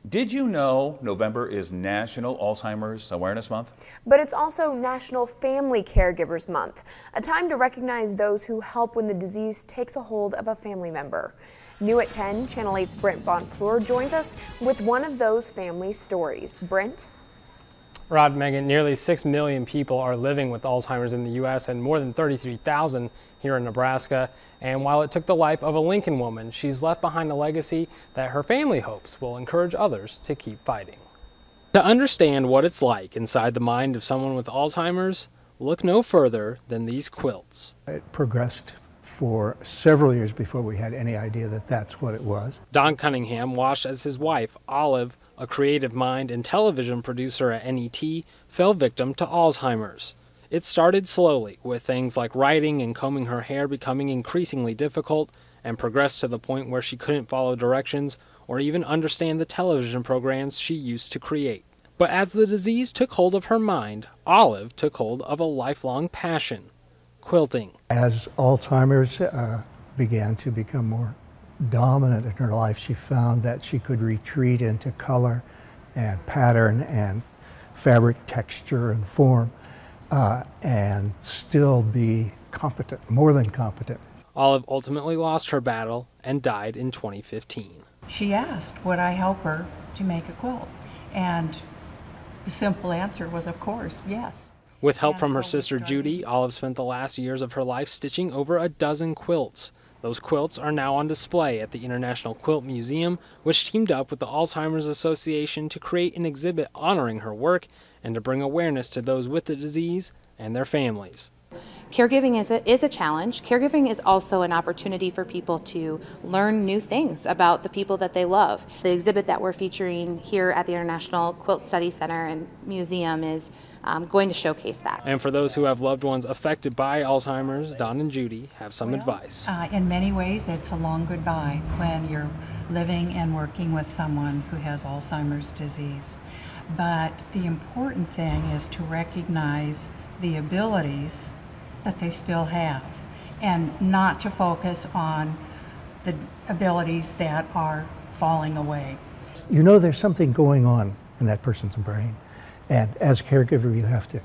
Did you know November is National Alzheimer's Awareness Month? But it's also National Family Caregivers Month, a time to recognize those who help when the disease takes a hold of a family member. New at 10, Channel 8's Brent Bonfleur joins us with one of those family stories. Brent? Rod, Megan, nearly 6 million people are living with Alzheimer's in the U.S. and more than 33,000 here in Nebraska. And while it took the life of a Lincoln woman, she's left behind a legacy that her family hopes will encourage others to keep fighting. To understand what it's like inside the mind of someone with Alzheimer's, look no further than these quilts. It progressed for several years before we had any idea that that's what it was. Don Cunningham watched as his wife, Olive, a creative mind and television producer at NET, fell victim to Alzheimer's. It started slowly, with things like writing and combing her hair becoming increasingly difficult, and progressed to the point where she couldn't follow directions or even understand the television programs she used to create. But as the disease took hold of her mind, Olive took hold of a lifelong passion: quilting. As Alzheimer's began to become more dominant in her life, she found that she could retreat into color and pattern and fabric texture and form and still be competent, more than competent. Olive ultimately lost her battle and died in 2015. She asked, would I help her to make a quilt? And the simple answer was, of course, yes. With help from her sister Judy, Olive spent the last years of her life stitching over a dozen quilts. Those quilts are now on display at the International Quilt Museum, which teamed up with the Alzheimer's Association to create an exhibit honoring her work and to bring awareness to those with the disease and their families. Caregiving is a challenge. Caregiving is also an opportunity for people to learn new things about the people that they love. The exhibit that we're featuring here at the International Quilt Study Center and Museum is going to showcase that. And for those who have loved ones affected by Alzheimer's, Don and Judy have some advice. In many ways, it's a long goodbye when you're living and working with someone who has Alzheimer's disease. But the important thing is to recognize the abilities that they still have and not to focus on the abilities that are falling away. You know there's something going on in that person's brain, and as a caregiver you have to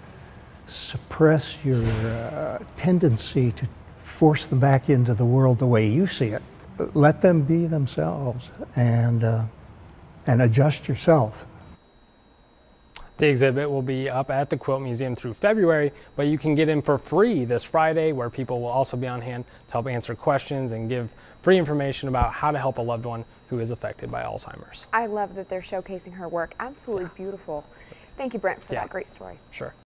suppress your tendency to force them back into the world the way you see it. Let them be themselves and adjust yourself. The exhibit will be up at the Quilt Museum through February, but you can get in for free this Friday, where people will also be on hand to help answer questions and give free information about how to help a loved one who is affected by Alzheimer's. I love that they're showcasing her work. Absolutely beautiful. Thank you, Brent, for that great story. Sure.